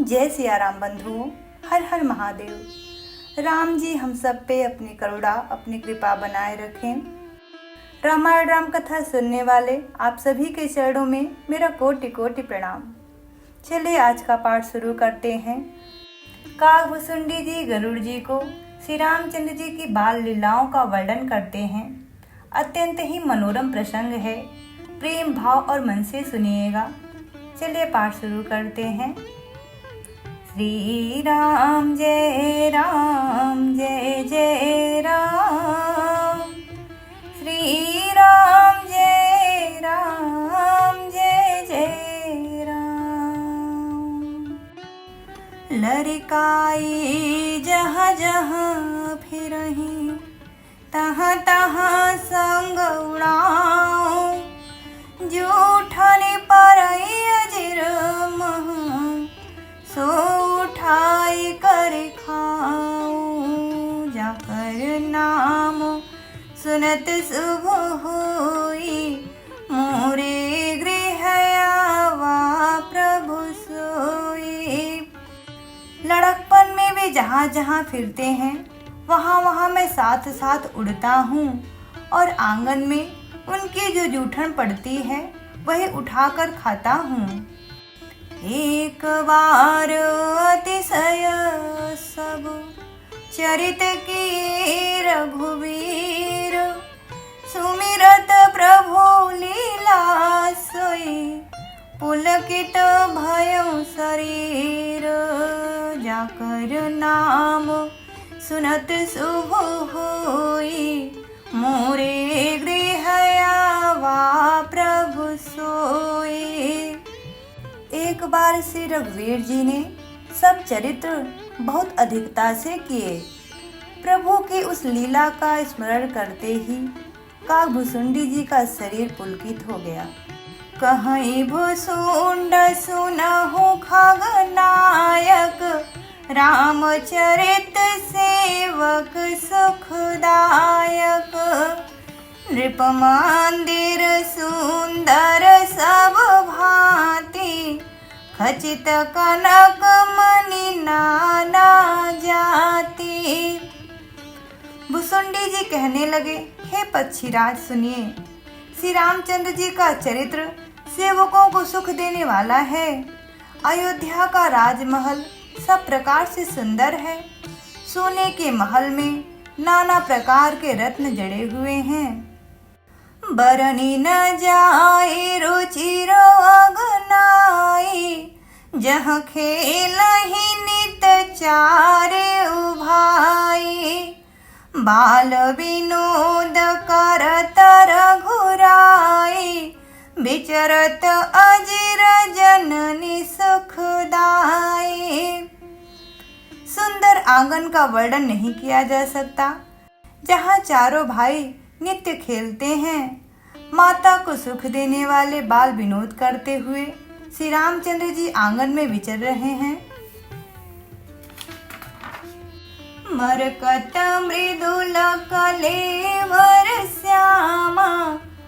जय सिया राम बंधुओं, हर हर महादेव। राम जी हम सब पे अपनी करुणा, अपनी कृपा बनाए रखें। रामायण राम कथा सुनने वाले आप सभी के चरणों में मेरा कोटि कोटि प्रणाम। चलिए आज का पाठ शुरू करते हैं। काकभुसुंडी जी गरुड़ जी को श्री रामचंद्र जी की बाल लीलाओं का वर्णन करते हैं। अत्यंत ही मनोरम प्रसंग है, प्रेम भाव और मन से सुनिएगा। चलिए पाठ शुरू करते हैं। श्री राम जय जय राम, श्री राम जय जय राम। लरिकाई जहाँ जहाँ फिरहीं, तहाँ तहाँ संग उड़ाऊं, जूठन परई अजिर मह, सो उठाई कर खाऊं। जाकर नाम सुनत शुभ होई, मोरे गृह आवा प्रभु सोई। लड़कपन में वे जहाँ जहाँ फिरते हैं, वहाँ वहाँ मैं साथ साथ उड़ता हूँ और आंगन में उनकी जो जूठन पड़ती है वही उठाकर खाता हूँ। एक बार अतिशय सब चरित की रघुवीर, सुमिरत प्रभु लीला सोई, पुलकित भयो शरीर। जाकर नाम सुनत शुभ होई, मोरे गृह आवा प्रभु सोई। एक बार श्री रघुवीर जी ने सब चरित्र बहुत अधिकता से किए। प्रभु की उस लीला का स्मरण करते ही काकभुसुंडी जी का शरीर पुलकित हो गया। कहीं भुसुंड सुनहु खगनायक, रामचरित सेवक सुखदायक। नृप मंदिर सुंदर सब भांति, खचित कनक मणि नाना जाति। भुसुंडी जी कहने लगे, हे पक्षीराज सुनिए, श्री रामचंद्र जी का चरित्र सेवकों को सुख देने वाला है। अयोध्या का राजमहल सब प्रकार से सुंदर है। सोने के महल में नाना प्रकार के रत्न जड़े हुए हैं। बरनी न जाए रुचिर अगनाई, जहाँ खेलहि नित चारे उभाई। बाल विनोद करत रघुराई, विचरत अजिर जननी सुखदाई। सुंदर आंगन का वर्णन नहीं किया जा सकता, जहाँ चारों भाई नित्य खेलते हैं। माता को सुख देने वाले बाल विनोद करते हुए श्री रामचंद्र जी आंगन में विचर रहे हैं। मरकत मृदुल कलेवर श्यामा,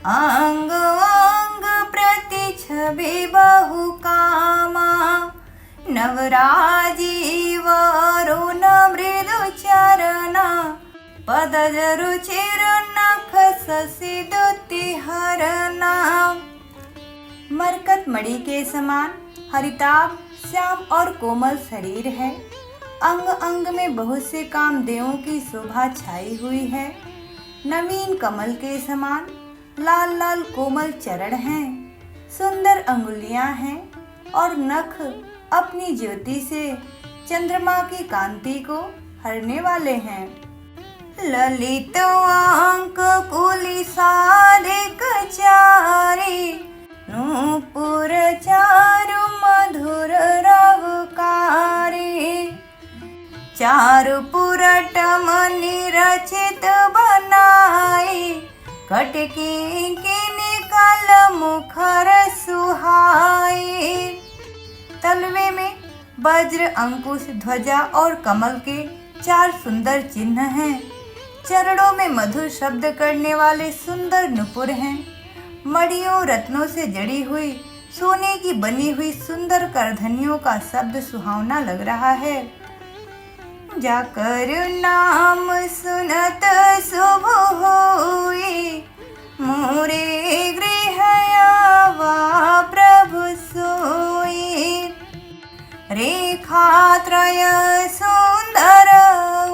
अंग अंग प्रति छवि बहु कामा। नवराजीव अरुण मृदु चरना, पदज रुचिर नख शशि द्युति हरना। मरकत मणि के समान हरिताभ श्याम और कोमल शरीर है। अंग अंग में बहुत से कामदेवों की शोभा छाई हुई है। नवीन कमल के समान लाल लाल कोमल चरण हैं। सुंदर अंगुलियां हैं और नख अपनी ज्योति से चंद्रमा की कांति को हरने वाले हैं। ललित अंक कुलिसादिक चारी, नूपुर चारु मधुर रवकारी। चारु पुरट मणि रचित बनाई, कटकी की निकल मुखर सुहाई। तलवे में वज्र, अंकुश, ध्वजा और कमल के 4 सुंदर चिन्ह हैं। चरणों में मधुर शब्द करने वाले सुंदर नुपुर हैं। मणियों रत्नों से जड़ी हुई सोने की बनी हुई सुंदर करधनियों का शब्द सुहावना लग रहा है। जाकर नाम सुनत शुभ होई, मोरे गृह आवा प्रभु सोई। रेखात्रय सुंदर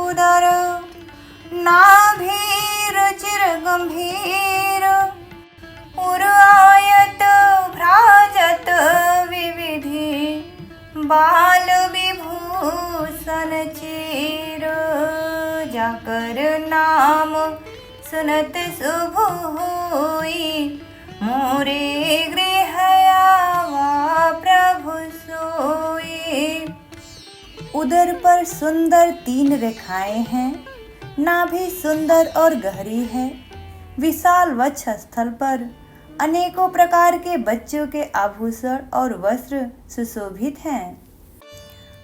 उदर, नाभि रुचिर गंभीर, उरायत भ्राजत विविधि, बाल विभूषण चीर। जाकर नाम सुनत शुभ होई, मोरे गृह आवा प्रभु सोई। उदर पर सुंदर 3 रेखाएं हैं, नाभि सुंदर और गहरी है। विशाल वक्ष स्थल पर अनेकों प्रकार के बच्चों के आभूषण और वस्त्र सुशोभित हैं।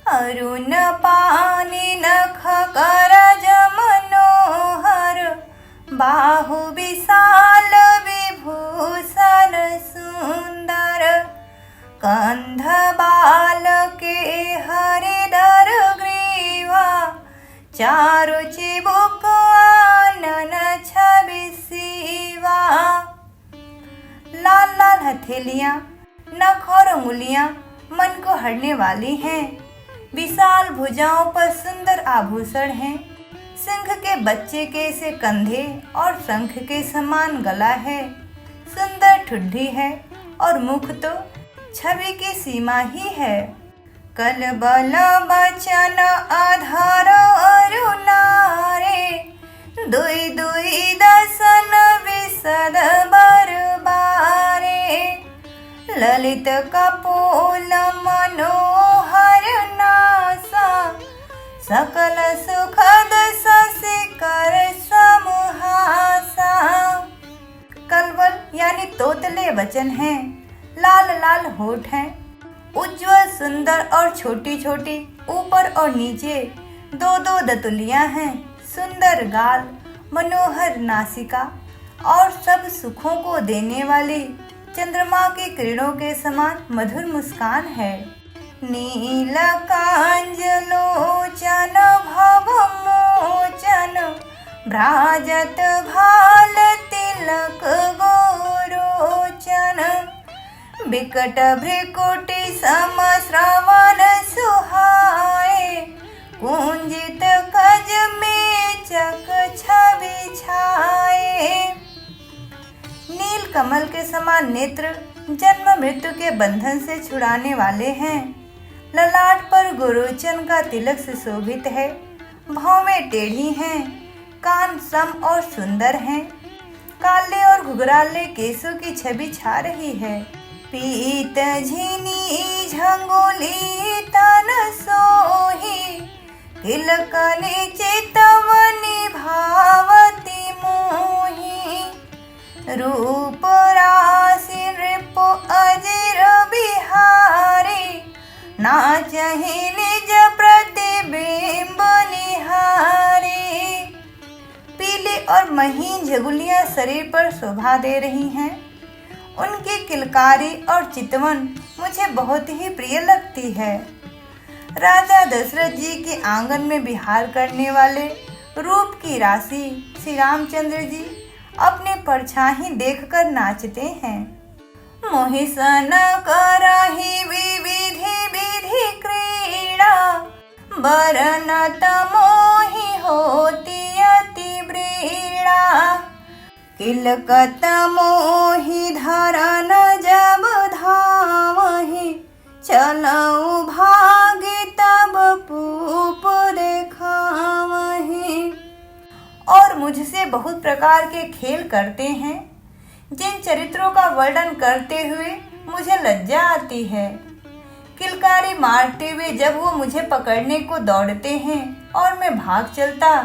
अरुण पानी नख करज मनोहर, बाहु विशाल विभूषण सुंदर। कंध बाल के हरिदर ग्रीवा, चारु चिबुक आनन छवि सीवा। लाल लाल हथेलियां, नख और उंगलियां मन को हरने वाली हैं। विशाल भुजाओं पर सुंदर आभूषण हैं। सिंह के बच्चे के से कंधे और शंख के समान गला है। सुंदर ठुड्डी है और मुख तो छवि की सीमा ही है। कल बल बचन आधार अरुणारे, दुई दुई दसन विशद बरबारे। ललित कपोल मनोहर नासा, सकल सुखद शशिकर समुहासा। कलवल यानी तोतले वचन हैं, लाल लाल होठ हैं, उज्ज्वल सुंदर और छोटी छोटी ऊपर और नीचे 2-2 दतुलियां हैं। सुंदर गाल, मनोहर नासिका और सब सुखों को देने वाली चंद्रमा की किरणों के समान मधुर मुस्कान है। नील कांजलोचन भव मोचन, भ्राजत भाल तिलक गोरोचन। बिकट भ्रिकुटी सम श्रवण सुहाए, कुंजित कज में चक छवि छाए। नील कमल के समान नेत्र जन्म मृत्यु के बंधन से छुड़ाने वाले हैं। ललाट पर गोरोचन का तिलक सुशोभित है। भौवें टेढ़ी हैं, कान सम और सुंदर हैं। काले और घुघराले केसों की छवि छा रही है। पीत झिनी झंगोली तन सोही, तिलकनि चितवनि भावती मोही। रूप राशि नृप अजिर बिहारी, नाचहि निज प्रतिबिंब निहारी। पीली और महीन झगुलियां शरीर पर शोभा दे रही हैं। उनकी किलकारी और चितवन मुझे बहुत ही प्रिय लगती है। राजा दशरथ जी के आंगन में विहार करने वाले रूप की राशि श्री रामचंद्र जी अपने परछाई देखकर नाचते हैं। मोहिसन करहि विविधि विधि क्रीड़ा, बरनत मोहि होती अति ब्रीड़ा। किलकत मोहि धरन जब धावहि, चलऊ भागी तब पूप देखावहि। और मुझसे बहुत प्रकार के खेल करते हैं, जिन चरित्रों का वर्णन करते हुए मुझे लज्जा आती है। किलकारी मारते हुए जब वो मुझे पकड़ने को दौड़ते हैं और मैं भाग चलता,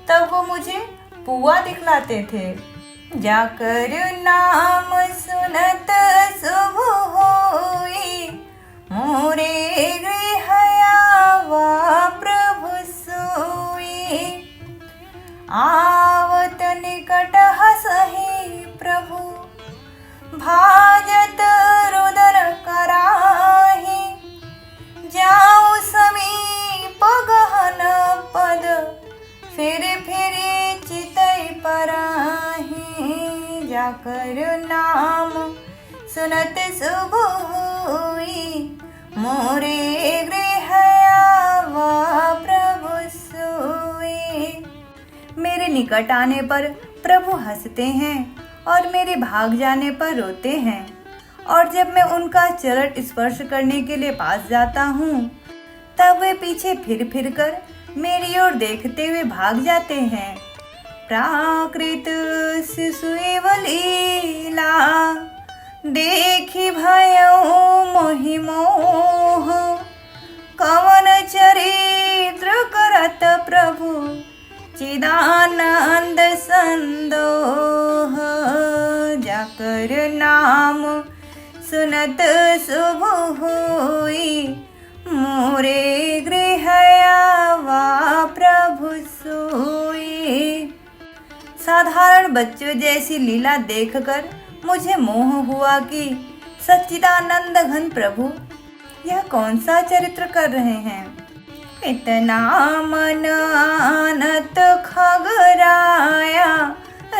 तब वो मुझे पुआ दिखलाते थे। जाकर नाम सुनत शुभ होई, मोरे गृह आवा प्रभु सोई। आवत निकट हसहि प्रभु, भाजत रुदर शुभ होई, मोरे गृह आवा प्रभु सोई। मेरे निकट आने पर प्रभु हंसते हैं और मेरे भाग जाने पर रोते हैं, और जब मैं उनका चरण स्पर्श करने के लिए पास जाता हूँ तब वे पीछे फिर फिर कर मेरी ओर देखते हुए भाग जाते हैं। प्राकृत शिशुएव लीला देखी भयो मोहि मोह, कवन चरित्र करत प्रभु चिदानंद संदोह। जाकर नाम सुनत शुभ होई, मोरे गृह आवा प्रभु सोई। साधारण बच्चों जैसी लीला देखकर मुझे मोह हुआ कि सच्चिदानंद घन प्रभु यह कौन सा चरित्र कर रहे हैं। इतना मन आनत खगराया,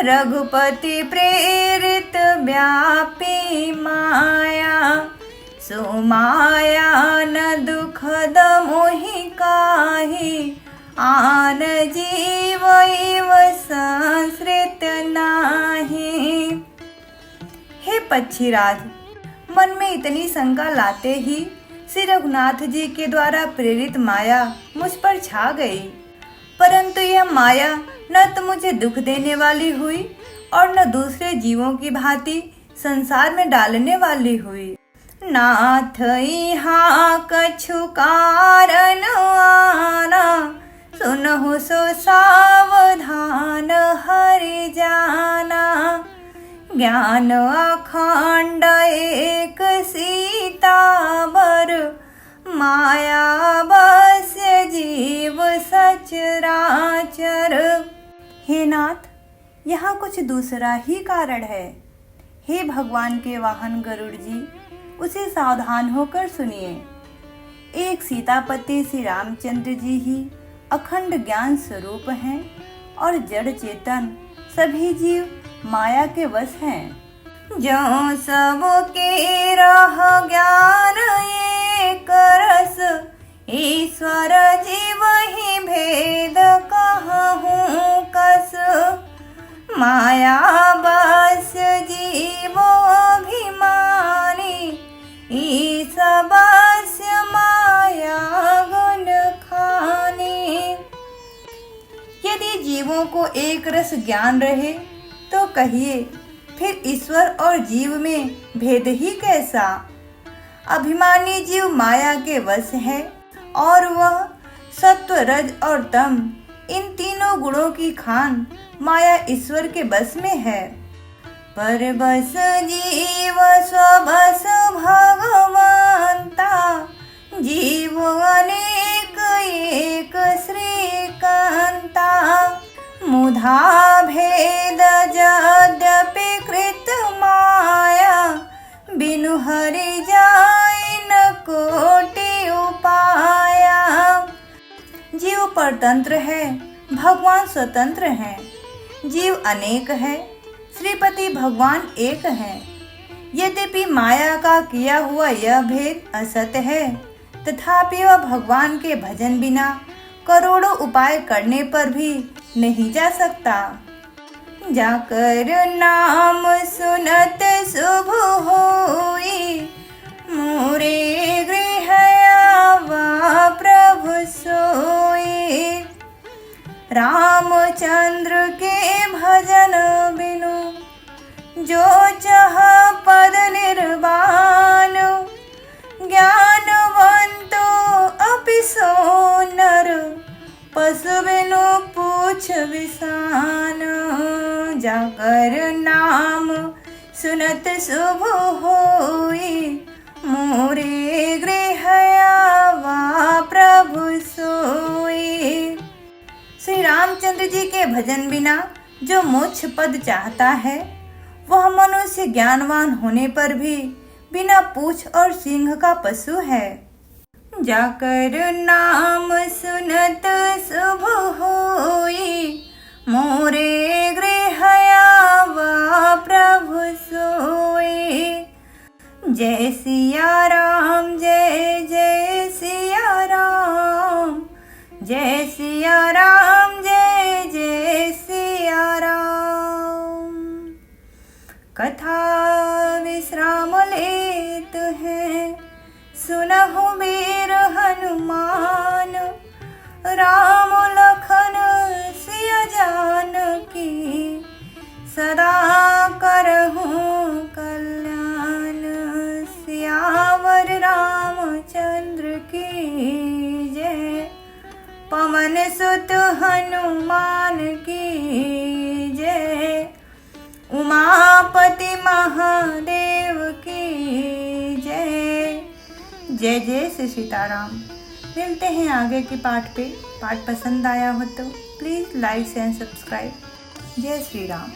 रघुपति प्रेरित व्यापी माया, सो माया न दुखद मोहि काहि, आन जीव इव संसृत नाही। हे पक्षीराज, मन में इतनी शंका लाते ही श्री रघुनाथ जी के द्वारा प्रेरित माया मुझ पर छा गई, परंतु यह माया न तो मुझे दुख देने वाली हुई और न दूसरे जीवों की भांति संसार में डालने वाली हुई। नाथ यहाँ कछु कारण आना, सुनहु सो सावधान हरि जाना। ज्ञान अखंड एक सीतावर, माया बस्य जीव सचराचर। हे नाथ, यहाँ कुछ दूसरा ही कारण है। हे भगवान के वाहन गरुड़ जी, उसे सावधान होकर सुनिए। एक सीतापति श्री रामचंद्र जी ही अखंड ज्ञान स्वरूप हैं और जड़ चेतन सभी जीव माया के वश हैं। जो सबके रह ज्ञान एक रस, ईश्वर जीव ही भेद कहूँ कस। माया बस जीव अभिमानी, ईश बस माया गुण खानी। यदि जीवों को एक रस ज्ञान रहे तो कहिए फिर ईश्वर और जीव में भेद ही कैसा। अभिमानी जीव माया के वश है और वह सत्व रज और तम इन तीनों गुणों की खान माया ईश्वर के बस में है। पर बस जीव स्वबस भगवंता, जीव अनेक एक श्रीकांता। मुधा भेद यद्यपि कृत माया, बिनु हरि जाय न कोटि उपाया। जीव परतंत्र है, भगवान स्वतंत्र हैं। जीव अनेक है, श्रीपति भगवान एक हैं। यद्यपि माया का किया हुआ यह भेद असत्य है, तथापि वह भगवान के भजन बिना करोड़ों उपाय करने पर भी नहीं जा सकता। जाकर नाम सुनत शुभ होई, मोरे गृह आवा प्रभु सोई। रामचंद्र के भजन बिनु जो चाह पद निर्वाण, ज्ञानवंतो अपि सो नर, पशु बिनु पूछ विसान। जाकर नाम सुनत शुभ होई, मोरे गृह आवा प्रभु सोई। श्री रामचंद्र जी के भजन बिना जो मोक्ष पद चाहता है, वह मनुष्य ज्ञानवान होने पर भी बिना पूछ और सिंह का पशु है। जाकर नाम सुनत शुभ होई, मोरे गृह आवा प्रभु सोई। जय सिया राम, जय जय सिया राम, जय सिया राम, जय जय सिया राम। कथा विश्राम लेत हैं, सुनहु वीर हनुमान, राम लखन सिया जानकी, सदा करहूँ कल्याण। सियावर रामचंद्र की जय, पवन सुत हनुमान की जय, उमापति महादेव की जय। जय जय श्री सीताराम। मिलते हैं आगे के पाठ पे। पाठ पसंद आया हो तो प्लीज़ लाइक एंड सब्सक्राइब। जय श्री राम।